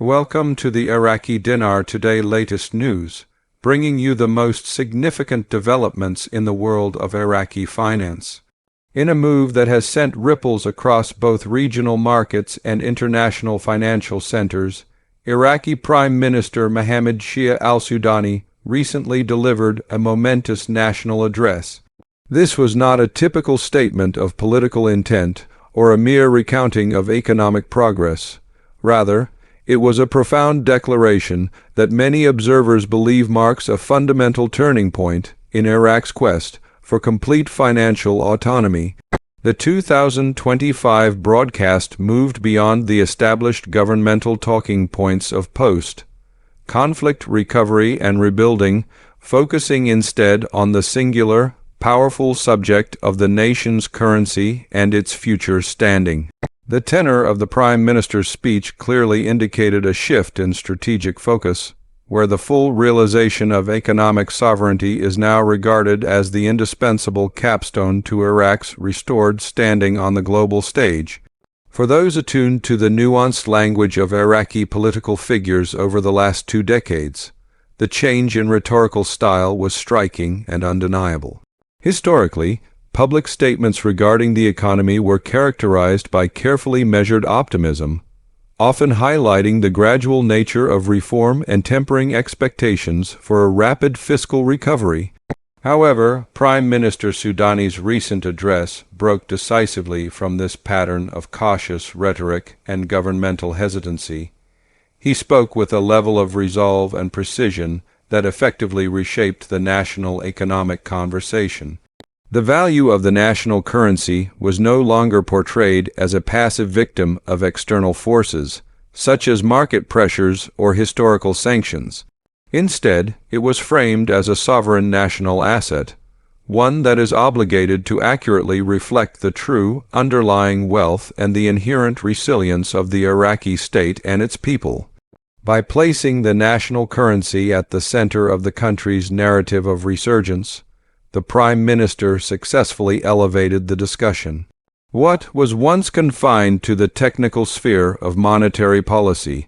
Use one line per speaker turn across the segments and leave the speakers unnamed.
Welcome to the Iraqi Dinar Today latest news, bringing you the most significant developments in the world of Iraqi finance. In a move that has sent ripples across both regional markets and international financial centers, Iraqi Prime Minister Muhammad Shia al-Sudani recently delivered a momentous national address. This was not a typical statement of political intent or a mere recounting of economic progress. Rather, it was a profound declaration that many observers believe marks a fundamental turning point in Iraq's quest for complete financial autonomy. The 2025 broadcast moved beyond the established governmental talking points of post-conflict recovery and rebuilding, focusing instead on the singular, powerful subject of the nation's currency and its future standing. The tenor of the Prime Minister's speech clearly indicated a shift in strategic focus, where the full realization of economic sovereignty is now regarded as the indispensable capstone to Iraq's restored standing on the global stage. For those attuned to the nuanced language of Iraqi political figures over the last 2 decades, the change in rhetorical style was striking and undeniable. Historically, public statements regarding the economy were characterized by carefully measured optimism, often highlighting the gradual nature of reform and tempering expectations for a rapid fiscal recovery. However, Prime Minister Sudani's recent address broke decisively from this pattern of cautious rhetoric and governmental hesitancy. He spoke with a level of resolve and precision that effectively reshaped the national economic conversation. The value of the national currency was no longer portrayed as a passive victim of external forces, such as market pressures or historical sanctions. Instead, it was framed as a sovereign national asset, one that is obligated to accurately reflect the true underlying wealth and the inherent resilience of the Iraqi state and its people. By placing the national currency at the center of the country's narrative of resurgence, the Prime Minister successfully elevated the discussion. What was once confined to the technical sphere of monetary policy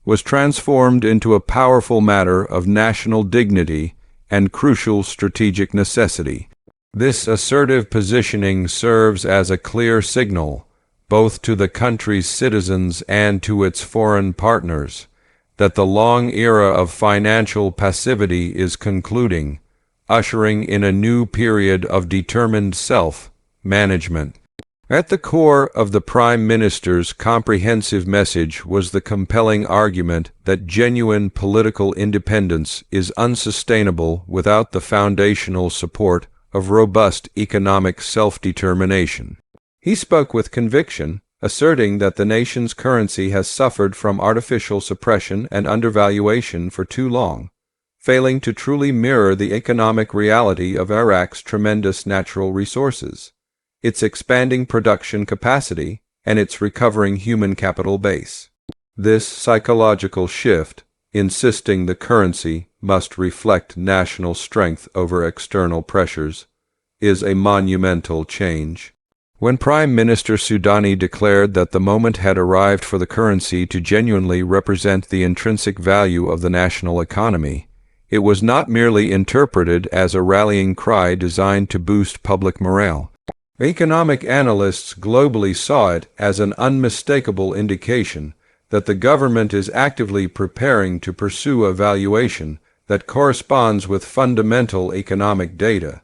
was transformed into a powerful matter of national dignity and crucial strategic necessity. This assertive positioning serves as a clear signal, both to the country's citizens and to its foreign partners, that the long era of financial passivity is concluding, ushering in a new period of determined self-management. At the core of the Prime Minister's comprehensive message was the compelling argument that genuine political independence is unsustainable without the foundational support of robust economic self-determination. He spoke with conviction, asserting that the nation's currency has suffered from artificial suppression and undervaluation for too long, failing to truly mirror the economic reality of Iraq's tremendous natural resources, its expanding production capacity, and its recovering human capital base. This psychological shift, insisting the currency must reflect national strength over external pressures, is a monumental change. When Prime Minister Sudani declared that the moment had arrived for the currency to genuinely represent the intrinsic value of the national economy, it was not merely interpreted as a rallying cry designed to boost public morale. Economic analysts globally saw it as an unmistakable indication that the government is actively preparing to pursue a valuation that corresponds with fundamental economic data,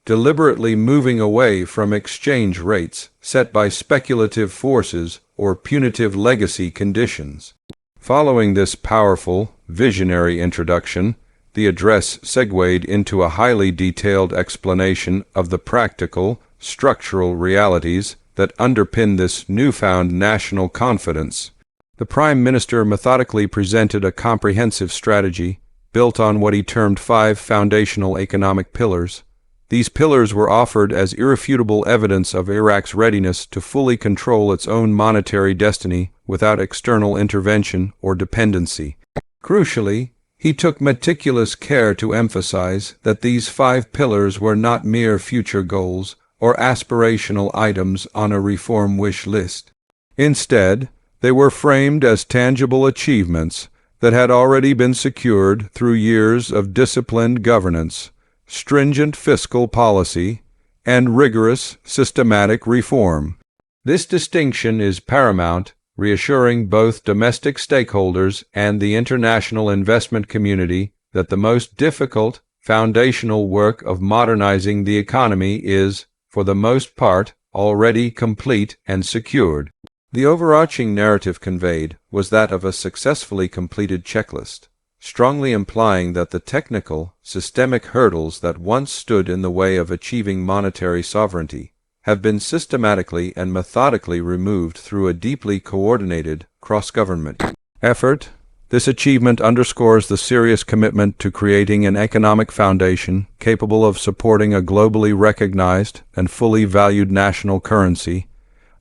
deliberately moving away from exchange rates set by speculative forces or punitive legacy conditions. Following this powerful, visionary introduction, the address segued into a highly detailed explanation of the practical, structural realities that underpin this newfound national confidence. The Prime Minister methodically presented a comprehensive strategy built on what he termed 5 foundational economic pillars. These pillars were offered as irrefutable evidence of Iraq's readiness to fully control its own monetary destiny without external intervention or dependency. Crucially, he took meticulous care to emphasize that these 5 pillars were not mere future goals or aspirational items on a reform wish list. Instead, They were framed as tangible achievements that had already been secured through years of disciplined governance, stringent fiscal policy, and rigorous systematic reform. This distinction is paramount, reassuring both domestic stakeholders and the international investment community that the most difficult, foundational work of modernizing the economy is, for the most part, already complete and secured. The overarching narrative conveyed was that of a successfully completed checklist, strongly implying that the technical, systemic hurdles that once stood in the way of achieving monetary sovereignty have been systematically and methodically removed through a deeply coordinated, cross-government effort. This achievement underscores the serious commitment to creating an economic foundation capable of supporting a globally recognized and fully valued national currency,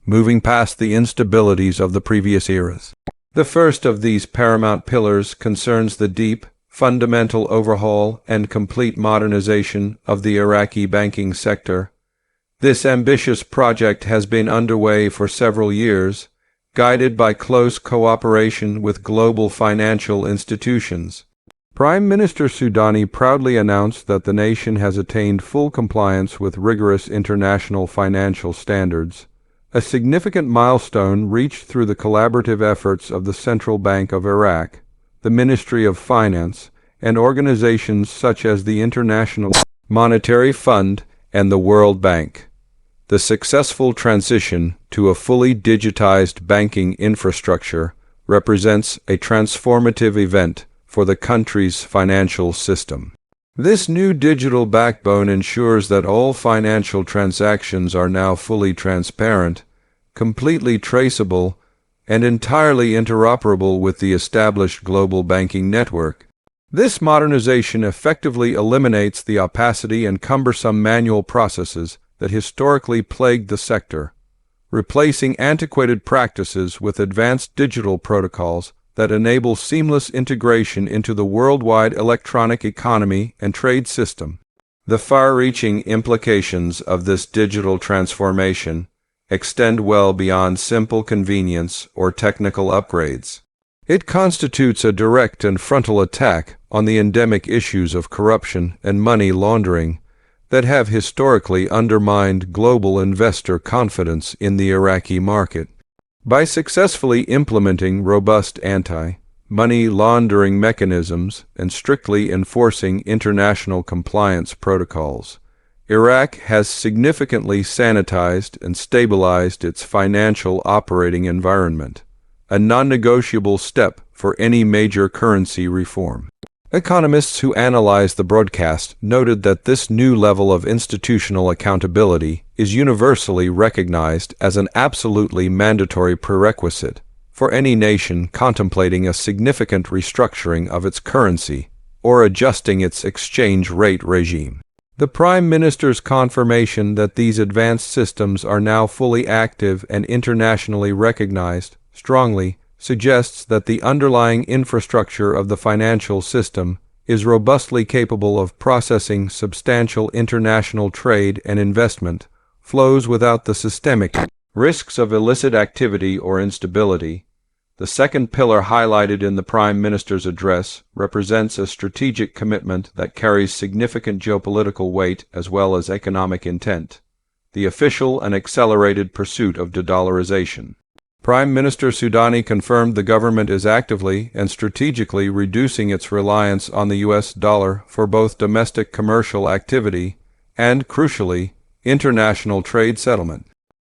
moving past the instabilities of the previous eras. The first of these paramount pillars concerns the deep, fundamental overhaul and complete modernization of the Iraqi banking sector. This ambitious project has been underway for several years, guided by close cooperation with global financial institutions. Prime Minister Sudani proudly announced that the nation has attained full compliance with rigorous international financial standards, a significant milestone reached through the collaborative efforts of the Central Bank of Iraq, the Ministry of Finance, and organizations such as the International Monetary Fund and the World Bank. The successful transition to a fully digitized banking infrastructure represents a transformative event for the country's financial system. This new digital backbone ensures that all financial transactions are now fully transparent, completely traceable, and entirely interoperable with the established global banking network. This modernization effectively eliminates the opacity and cumbersome manual processes that historically plagued the sector, replacing antiquated practices with advanced digital protocols that enable seamless integration into the worldwide electronic economy and trade system. The far-reaching implications of this digital transformation extend well beyond simple convenience or technical upgrades. It constitutes a direct and frontal attack on the endemic issues of corruption and money laundering that have historically undermined global investor confidence in the Iraqi market. By successfully implementing robust anti-money laundering mechanisms and strictly enforcing international compliance protocols, Iraq has significantly sanitized and stabilized its financial operating environment, a non-negotiable step for any major currency reform. Economists who analyzed the broadcast noted that this new level of institutional accountability is universally recognized as an absolutely mandatory prerequisite for any nation contemplating a significant restructuring of its currency or adjusting its exchange rate regime. The Prime Minister's confirmation that these advanced systems are now fully active and internationally recognized strongly suggests that the underlying infrastructure of the financial system is robustly capable of processing substantial international trade and investment flows without the systemic risks of illicit activity or instability. The second pillar highlighted in the Prime Minister's address represents a strategic commitment that carries significant geopolitical weight as well as economic intent: the official and accelerated pursuit of de-dollarization. Prime Minister Sudani confirmed the government is actively and strategically reducing its reliance on the U.S. dollar for both domestic commercial activity and, crucially, international trade settlement.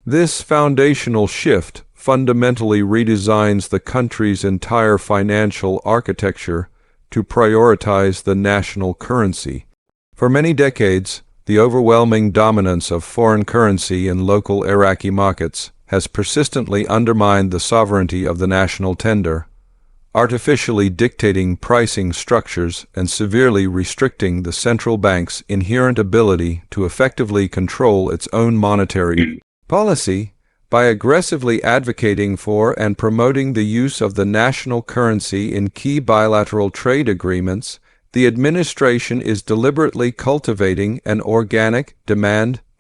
This foundational shift fundamentally redesigns the country's entire financial architecture to prioritize the national currency. For many decades, the overwhelming dominance of foreign currency in local Iraqi markets has persistently undermined the sovereignty of the national tender, artificially dictating pricing structures and severely restricting the central bank's inherent ability to effectively control its own monetary policy. By aggressively advocating for and promoting the use of the national currency in key bilateral trade agreements, the administration is deliberately cultivating an organic,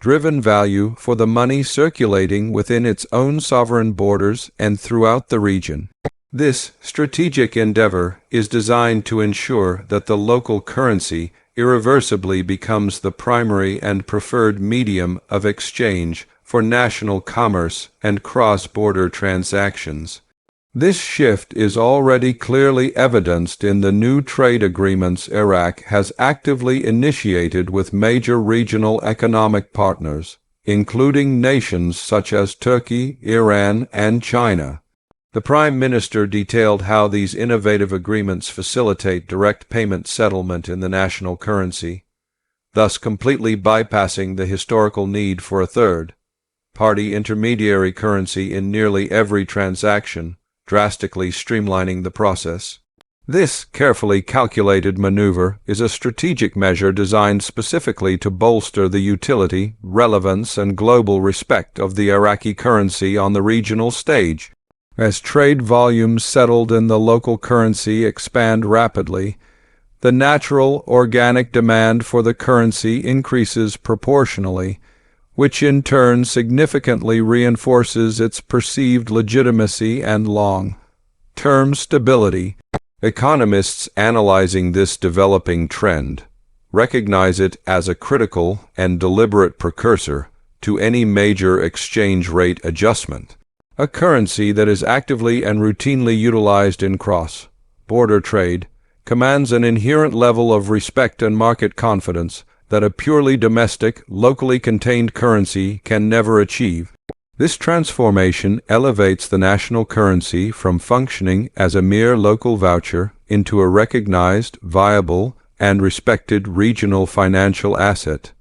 driven value for the money circulating within its own sovereign borders and throughout the region. This strategic endeavor is designed to ensure that the local currency irreversibly becomes the primary and preferred medium of exchange for national commerce and cross-border transactions. This shift is already clearly evidenced in the new trade agreements Iraq has actively initiated with major regional economic partners, including nations such as Turkey, Iran, and China. The Prime Minister detailed how these innovative agreements facilitate direct payment settlement in the national currency, thus completely bypassing the historical need for a third-party intermediary currency in nearly every transaction, drastically streamlining the process. This carefully calculated maneuver is a strategic measure designed specifically to bolster the utility, relevance, and global respect of the Iraqi currency on the regional stage. As trade volumes settled in the local currency expand rapidly, the natural, organic demand for the currency increases proportionally, which in turn significantly reinforces its perceived legitimacy and long-term stability. Economists analyzing this developing trend recognize it as a critical and deliberate precursor to any major exchange rate adjustment. A currency that is actively and routinely utilized in cross-border trade commands an inherent level of respect and market confidence that a purely domestic, locally contained currency can never achieve. This transformation elevates the national currency from functioning as a mere local voucher into a recognized, viable, and respected regional financial asset.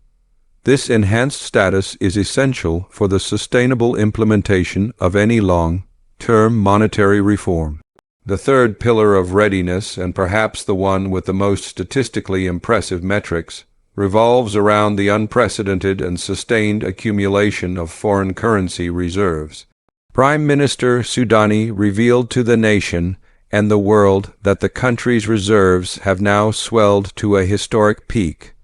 This enhanced status is essential for the sustainable implementation of any long-term monetary reform. The third pillar of readiness, and perhaps the one with the most statistically impressive metrics, revolves around the unprecedented and sustained accumulation of foreign currency reserves. Prime Minister Sudani revealed to the nation and the world that the country's reserves have now swelled to a historic peak,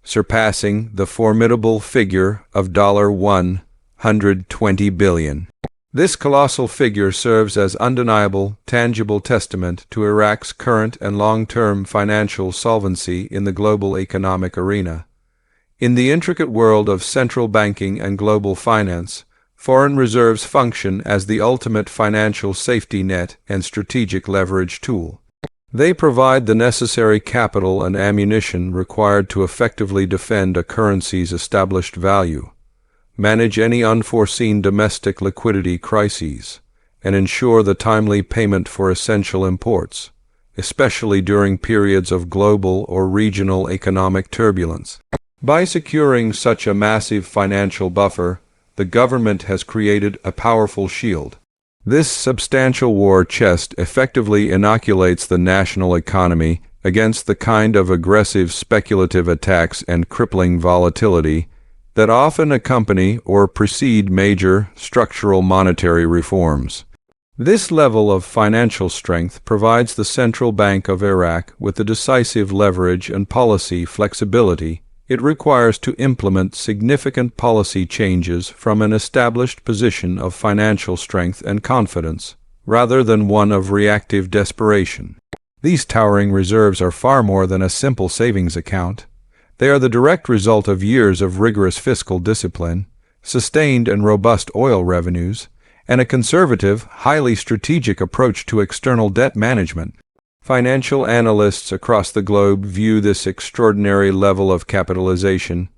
surpassing the formidable figure of $120 billion. This colossal figure serves as undeniable, tangible testament to Iraq's current and long-term financial solvency in the global economic arena. In the intricate world of central banking and global finance, foreign reserves function as the ultimate financial safety net and strategic leverage tool. They provide the necessary capital and ammunition required to effectively defend a currency's established value, manage any unforeseen domestic liquidity crises, and ensure the timely payment for essential imports, especially during periods of global or regional economic turbulence. By securing such a massive financial buffer, the government has created a powerful shield. This substantial war chest effectively inoculates the national economy against the kind of aggressive speculative attacks and crippling volatility that often accompany or precede major structural monetary reforms. This level of financial strength provides the Central Bank of Iraq with the decisive leverage and policy flexibility it requires to implement significant policy changes from an established position of financial strength and confidence, rather than one of reactive desperation. These towering reserves are far more than a simple savings account. They are the direct result of years of rigorous fiscal discipline, sustained and robust oil revenues, and a conservative, highly strategic approach to external debt management. Financial analysts across the globe view this extraordinary level of capitalization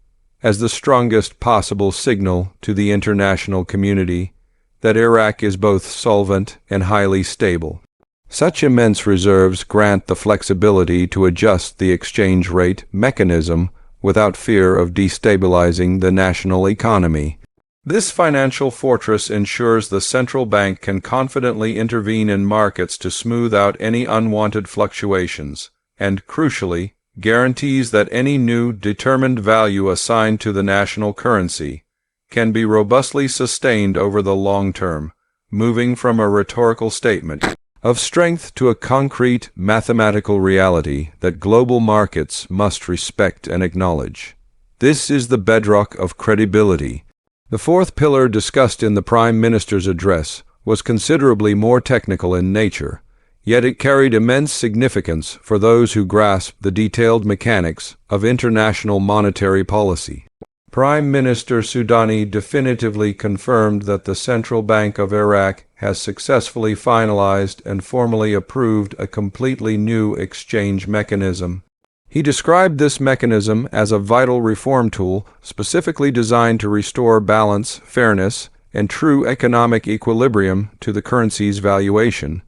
as the strongest possible signal to the international community that Iraq is both solvent and highly stable. Such immense reserves grant the flexibility to adjust the exchange rate mechanism without fear of destabilizing the national economy. This financial fortress ensures the central bank can confidently intervene in markets to smooth out any unwanted fluctuations, and, crucially, guarantees that any new determined value assigned to the national currency can be robustly sustained over the long term, moving from a rhetorical statement of strength to a concrete mathematical reality that global markets must respect and acknowledge. This is the bedrock of credibility. The fourth pillar discussed in the Prime Minister's address was considerably more technical in nature, yet it carried immense significance for those who grasp the detailed mechanics of international monetary policy. Prime Minister Sudani definitively confirmed that the Central Bank of Iraq has successfully finalized and formally approved a completely new exchange mechanism. He described this mechanism as a vital reform tool specifically designed to restore balance, fairness, and true economic equilibrium to the currency's valuation.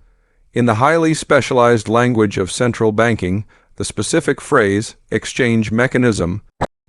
In the highly specialized language of central banking, the specific phrase, exchange mechanism,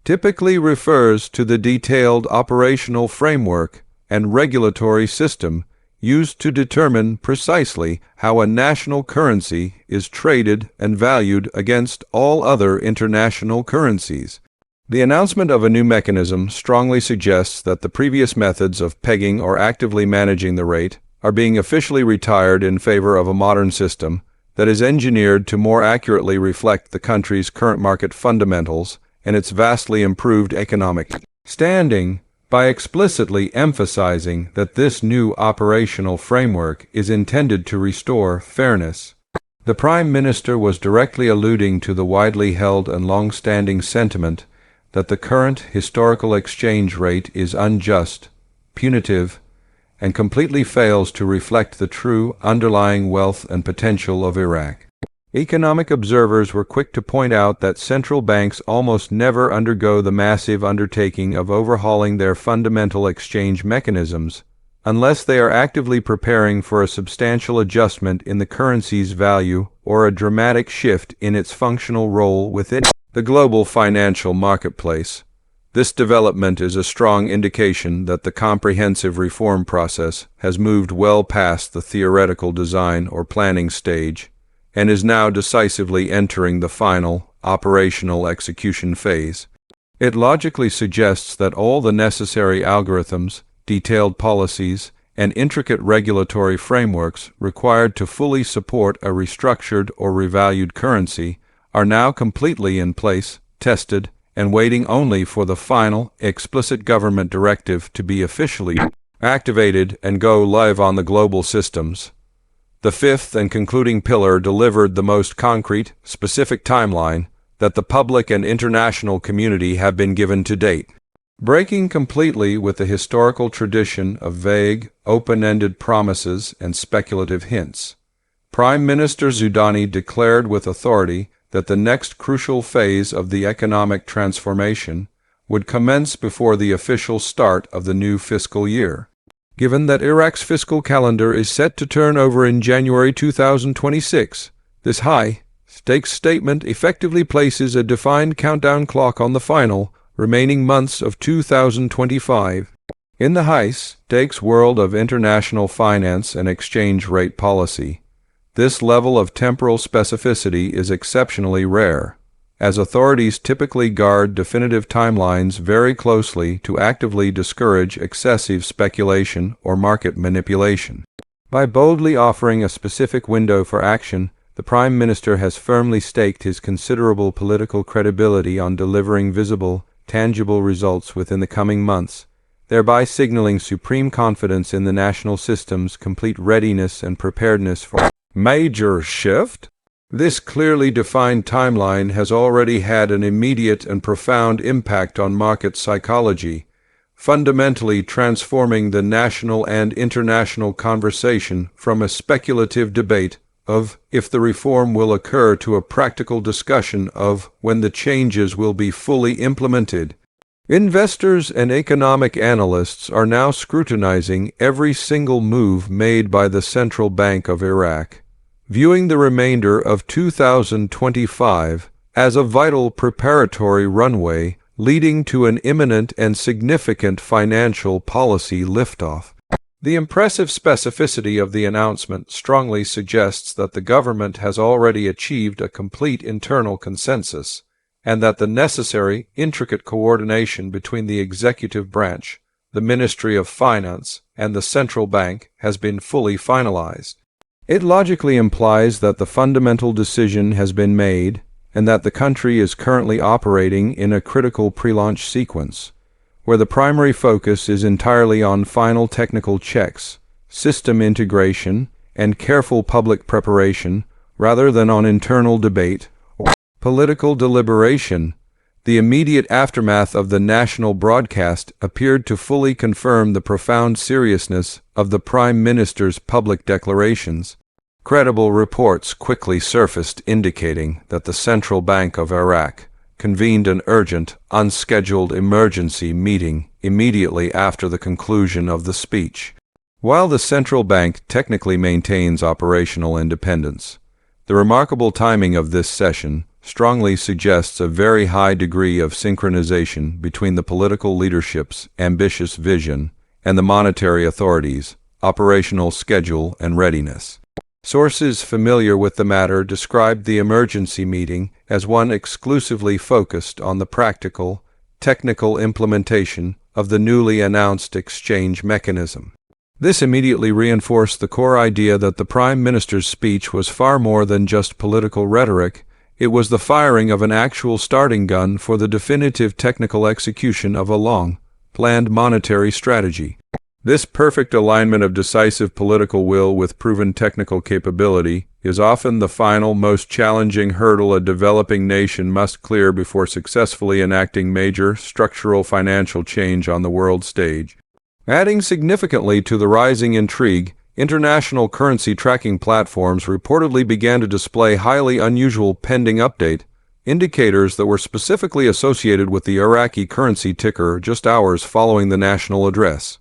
typically refers to the detailed operational framework and regulatory system used to determine precisely how a national currency is traded and valued against all other international currencies. The announcement of a new mechanism strongly suggests that the previous methods of pegging or actively managing the rate are being officially retired in favor of a modern system that is engineered to more accurately reflect the country's current market fundamentals and its vastly improved economic standing, by explicitly emphasizing that this new operational framework is intended to restore fairness. The Prime Minister was directly alluding to the widely held and long-standing sentiment that the current historical exchange rate is unjust, punitive, and completely fails to reflect the true underlying wealth and potential of Iraq. Economic observers were quick to point out that central banks almost never undergo the massive undertaking of overhauling their fundamental exchange mechanisms unless they are actively preparing for a substantial adjustment in the currency's value or a dramatic shift in its functional role within the global financial marketplace. This development is a strong indication that the comprehensive reform process has moved well past the theoretical design or planning stage and is now decisively entering the final, operational execution phase. It logically suggests that all the necessary algorithms, detailed policies, and intricate regulatory frameworks required to fully support a restructured or revalued currency are now completely in place, tested, and waiting only for the final, explicit government directive to be officially activated and go live on the global systems. The fifth and concluding pillar delivered the most concrete, specific timeline that the public and international community have been given to date. Breaking completely with the historical tradition of vague, open-ended promises and speculative hints, Prime Minister Sudani declared with authority that the next crucial phase of the economic transformation would commence before the official start of the new fiscal year. Given that Iraq's fiscal calendar is set to turn over in January 2026, this high-stakes statement effectively places a defined countdown clock on the final, remaining months of 2025. In the high-stakes world of international finance and exchange rate policy, this level of temporal specificity is exceptionally rare, as authorities typically guard definitive timelines very closely to actively discourage excessive speculation or market manipulation. By boldly offering a specific window for action, the Prime Minister has firmly staked his considerable political credibility on delivering visible, tangible results within the coming months, thereby signaling supreme confidence in the national system's complete readiness and preparedness for a major shift. This clearly defined timeline has already had an immediate and profound impact on market psychology, fundamentally transforming the national and international conversation from a speculative debate of if the reform will occur to a practical discussion of when the changes will be fully implemented. Investors and economic analysts are now scrutinizing every single move made by the Central Bank of Iraq, viewing the remainder of 2025 as a vital preparatory runway leading to an imminent and significant financial policy liftoff. The impressive specificity of the announcement strongly suggests that the government has already achieved a complete internal consensus, and that the necessary, intricate coordination between the executive branch, the Ministry of Finance, and the central bank has been fully finalized. It logically implies that the fundamental decision has been made, and that the country is currently operating in a critical pre-launch sequence, where the primary focus is entirely on final technical checks, system integration, and careful public preparation, rather than on internal debate or political deliberation. The immediate aftermath of the national broadcast appeared to fully confirm the profound seriousness of the Prime Minister's public declarations. Credible reports quickly surfaced indicating that the Central Bank of Iraq convened an urgent, unscheduled emergency meeting immediately after the conclusion of the speech. While the central bank technically maintains operational independence, the remarkable timing of this session strongly suggests a very high degree of synchronization between the political leadership's ambitious vision and the monetary authorities' operational schedule and readiness. Sources familiar with the matter described the emergency meeting as one exclusively focused on the practical, technical implementation of the newly announced exchange mechanism. This immediately reinforced the core idea that the Prime Minister's speech was far more than just political rhetoric. It was the firing of an actual starting gun for the definitive technical execution of a long-planned monetary strategy. This perfect alignment of decisive political will with proven technical capability is often the final, most challenging hurdle a developing nation must clear before successfully enacting major structural financial change on the world stage. Adding significantly to the rising intrigue, international currency tracking platforms reportedly began to display highly unusual pending update indicators that were specifically associated with the Iraqi currency ticker just hours following the national address.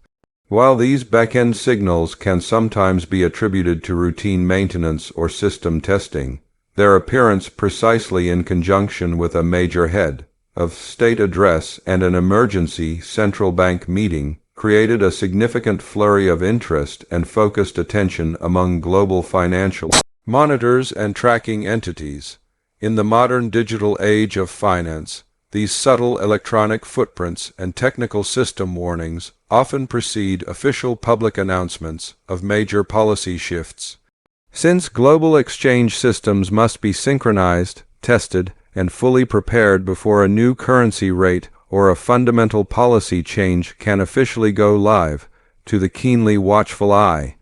While these back-end signals can sometimes be attributed to routine maintenance or system testing, their appearance precisely in conjunction with a major head of state address and an emergency central bank meeting created a significant flurry of interest and focused attention among global financial monitors and tracking entities. In the modern digital age of finance, these subtle electronic footprints and technical system warnings often precede official public announcements of major policy shifts. Since global exchange systems must be synchronized, tested, and fully prepared before a new currency rate or a fundamental policy change can officially go live, to the keenly watchful eye,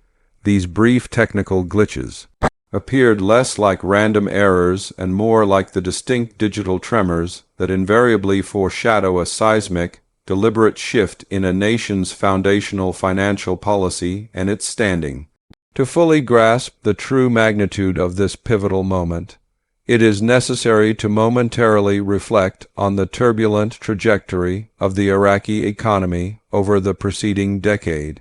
these brief technical glitches appeared less like random errors and more like the distinct digital tremors that invariably foreshadow a seismic, deliberate shift in a nation's foundational financial policy and its standing. To fully grasp the true magnitude of this pivotal moment, it is necessary to momentarily reflect on the turbulent trajectory of the Iraqi economy over the preceding decade.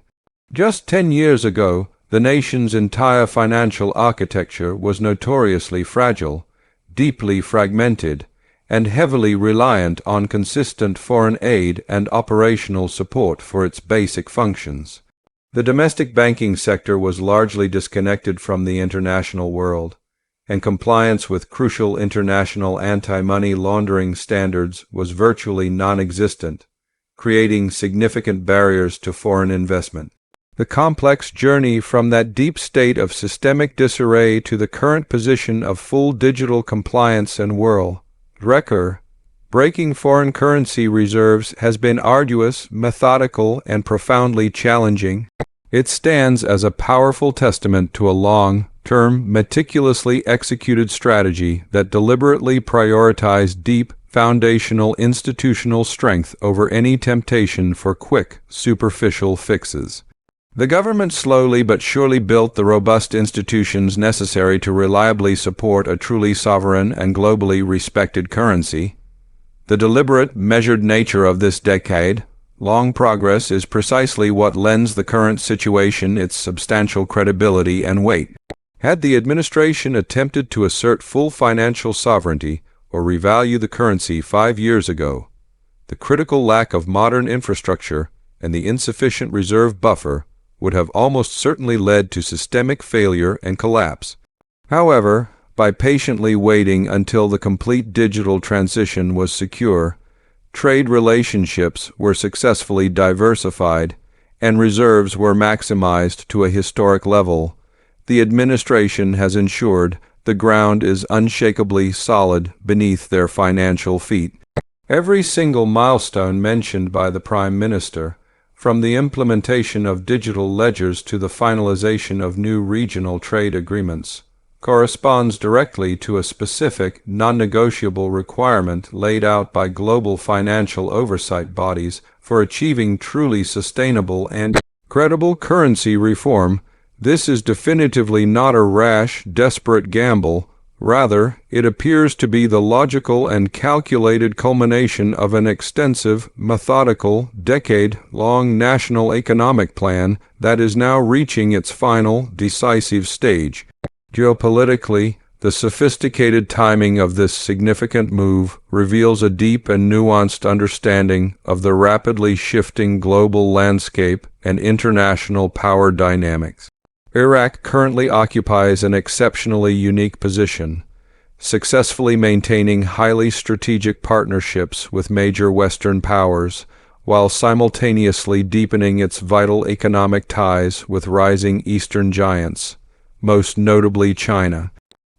Just 10 years ago, the nation's entire financial architecture was notoriously fragile, deeply fragmented, and heavily reliant on consistent foreign aid and operational support for its basic functions. The domestic banking sector was largely disconnected from the international world, and compliance with crucial international anti-money laundering standards was virtually non-existent, creating significant barriers to foreign investment. The complex journey from that deep state of systemic disarray to the current position of full digital compliance and breaking foreign currency reserves has been arduous, methodical, and profoundly challenging. It stands as a powerful testament to a long-term, meticulously executed strategy that deliberately prioritized deep, foundational institutional strength over any temptation for quick, superficial fixes. The government slowly but surely built the robust institutions necessary to reliably support a truly sovereign and globally respected currency. The deliberate, measured nature of this decade-long progress is precisely what lends the current situation its substantial credibility and weight. Had the administration attempted to assert full financial sovereignty or revalue the currency 5 years ago, the critical lack of modern infrastructure and the insufficient reserve buffer would have almost certainly led to systemic failure and collapse. However, by patiently waiting until the complete digital transition was secure, trade relationships were successfully diversified, and reserves were maximized to a historic level, the administration has ensured the ground is unshakably solid beneath their financial feet. Every single milestone mentioned by the Prime Minister, from the implementation of digital ledgers to the finalization of new regional trade agreements, corresponds directly to a specific, non-negotiable requirement laid out by global financial oversight bodies for achieving truly sustainable and credible currency reform. This is definitively not a rash, desperate gamble. Rather, it appears to be the logical and calculated culmination of an extensive, methodical, decade-long national economic plan that is now reaching its final, decisive stage. Geopolitically, the sophisticated timing of this significant move reveals a deep and nuanced understanding of the rapidly shifting global landscape and international power dynamics. Iraq currently occupies an exceptionally unique position, successfully maintaining highly strategic partnerships with major Western powers, while simultaneously deepening its vital economic ties with rising Eastern giants, most notably China.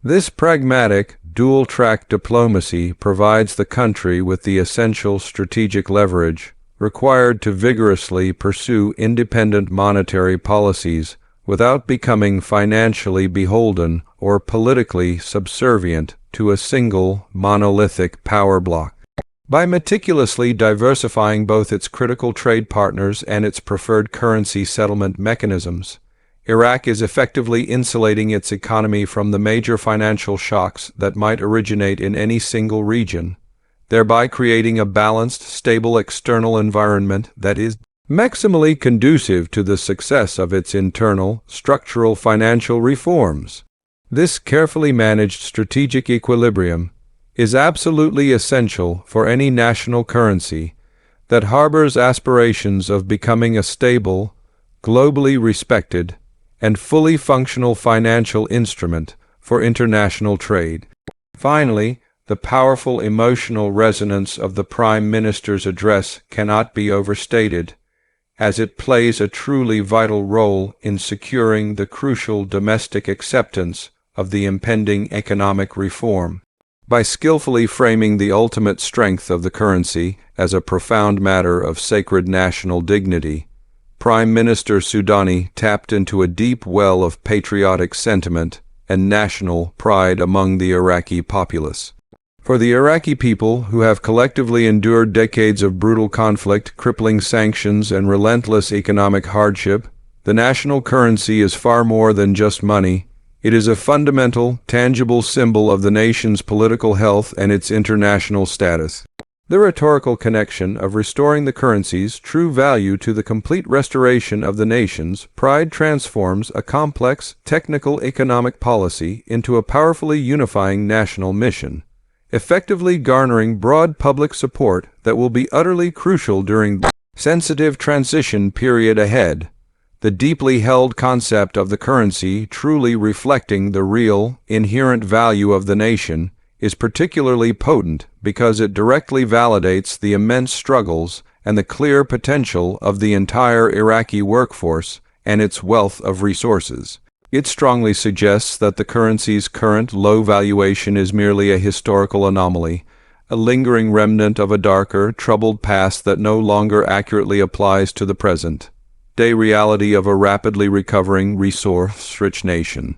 This pragmatic, dual-track diplomacy provides the country with the essential strategic leverage required to vigorously pursue independent monetary policies without becoming financially beholden or politically subservient to a single monolithic power bloc. By meticulously diversifying both its critical trade partners and its preferred currency settlement mechanisms, Iraq is effectively insulating its economy from the major financial shocks that might originate in any single region, thereby creating a balanced, stable external environment that is maximally conducive to the success of its internal, structural financial reforms. This carefully managed strategic equilibrium is absolutely essential for any national currency that harbors aspirations of becoming a stable, globally respected, and fully functional financial instrument for international trade. Finally, the powerful emotional resonance of the Prime Minister's address cannot be overstated, as it plays a truly vital role in securing the crucial domestic acceptance of the impending economic reform. By skillfully framing the ultimate strength of the currency as a profound matter of sacred national dignity, Prime Minister Sudani tapped into a deep well of patriotic sentiment and national pride among the Iraqi populace. For the Iraqi people, who have collectively endured decades of brutal conflict, crippling sanctions, and relentless economic hardship, the national currency is far more than just money. It is a fundamental, tangible symbol of the nation's political health and its international status. The rhetorical connection of restoring the currency's true value to the complete restoration of the nation's pride transforms a complex, technical economic policy into a powerfully unifying national mission, effectively garnering broad public support that will be utterly crucial during the sensitive transition period ahead. The deeply held concept of the currency truly reflecting the real, inherent value of the nation is particularly potent because it directly validates the immense struggles and the clear potential of the entire Iraqi workforce and its wealth of resources. It strongly suggests that the currency's current low valuation is merely a historical anomaly, a lingering remnant of a darker, troubled past that no longer accurately applies to the present-day reality of a rapidly recovering, resource-rich nation.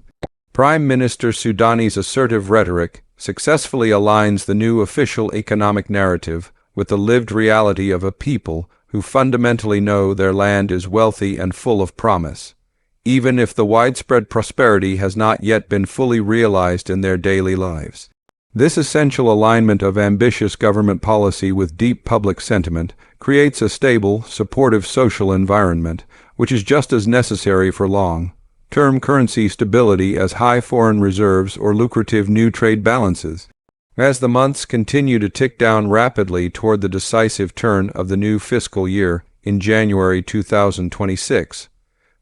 Prime Minister Sudani's assertive rhetoric successfully aligns the new official economic narrative with the lived reality of a people who fundamentally know their land is wealthy and full of promise, even if the widespread prosperity has not yet been fully realized in their daily lives. This essential alignment of ambitious government policy with deep public sentiment creates a stable, supportive social environment, which is just as necessary for long-term currency stability as high foreign reserves or lucrative new trade balances. As the months continue to tick down rapidly toward the decisive turn of the new fiscal year in January 2026,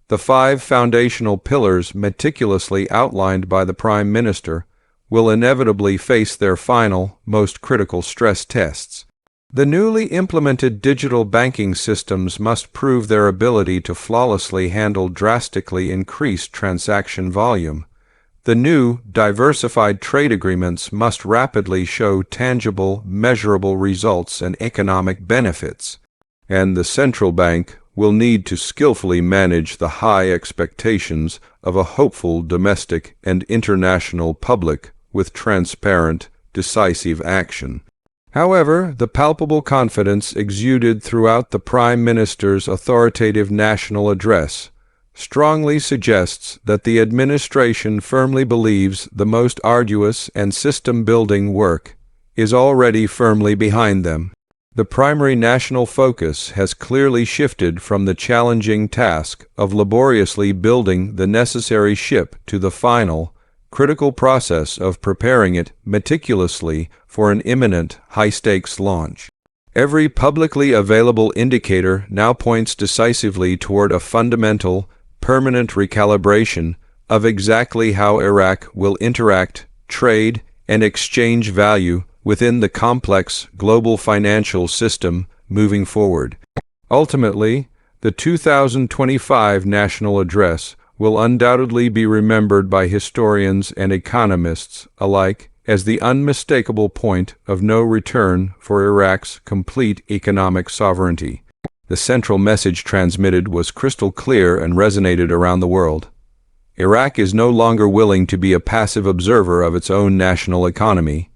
the 5 foundational pillars meticulously outlined by the Prime Minister will inevitably face their final, most critical stress tests. The newly implemented digital banking systems must prove their ability to flawlessly handle drastically increased transaction volume, The new, diversified trade agreements must rapidly show tangible, measurable results and economic benefits, and the central bank will need to skillfully manage the high expectations of a hopeful domestic and international public with transparent, decisive action. However, the palpable confidence exuded throughout the Prime Minister's authoritative national address strongly suggests that the administration firmly believes the most arduous and system-building work is already firmly behind them. The primary national focus has clearly shifted from the challenging task of laboriously building the necessary ship to the final, critical process of preparing it meticulously for an imminent, high-stakes launch. Every publicly available indicator now points decisively toward a fundamental, permanent recalibration of exactly how Iraq will interact, trade, and exchange value within the complex global financial system moving forward. Ultimately, the 2025 National Address will undoubtedly be remembered by historians and economists alike as the unmistakable point of no return for Iraq's complete economic sovereignty. The central message transmitted was crystal clear and resonated around the world. Iraq is no longer willing to be a passive observer of its own national economy.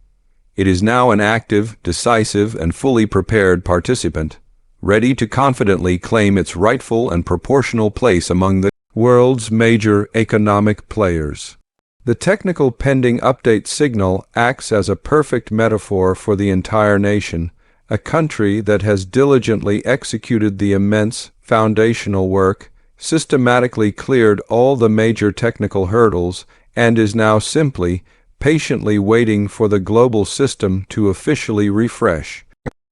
It is now an active, decisive, and fully prepared participant, ready to confidently claim its rightful and proportional place among the world's major economic players. The technical pending update signal acts as a perfect metaphor for the entire nation, a country that has diligently executed the immense foundational work, systematically cleared all the major technical hurdles, and is now simply, patiently waiting for the global system to officially refresh,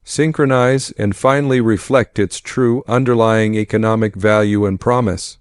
synchronize, and finally reflect its true underlying economic value and promise.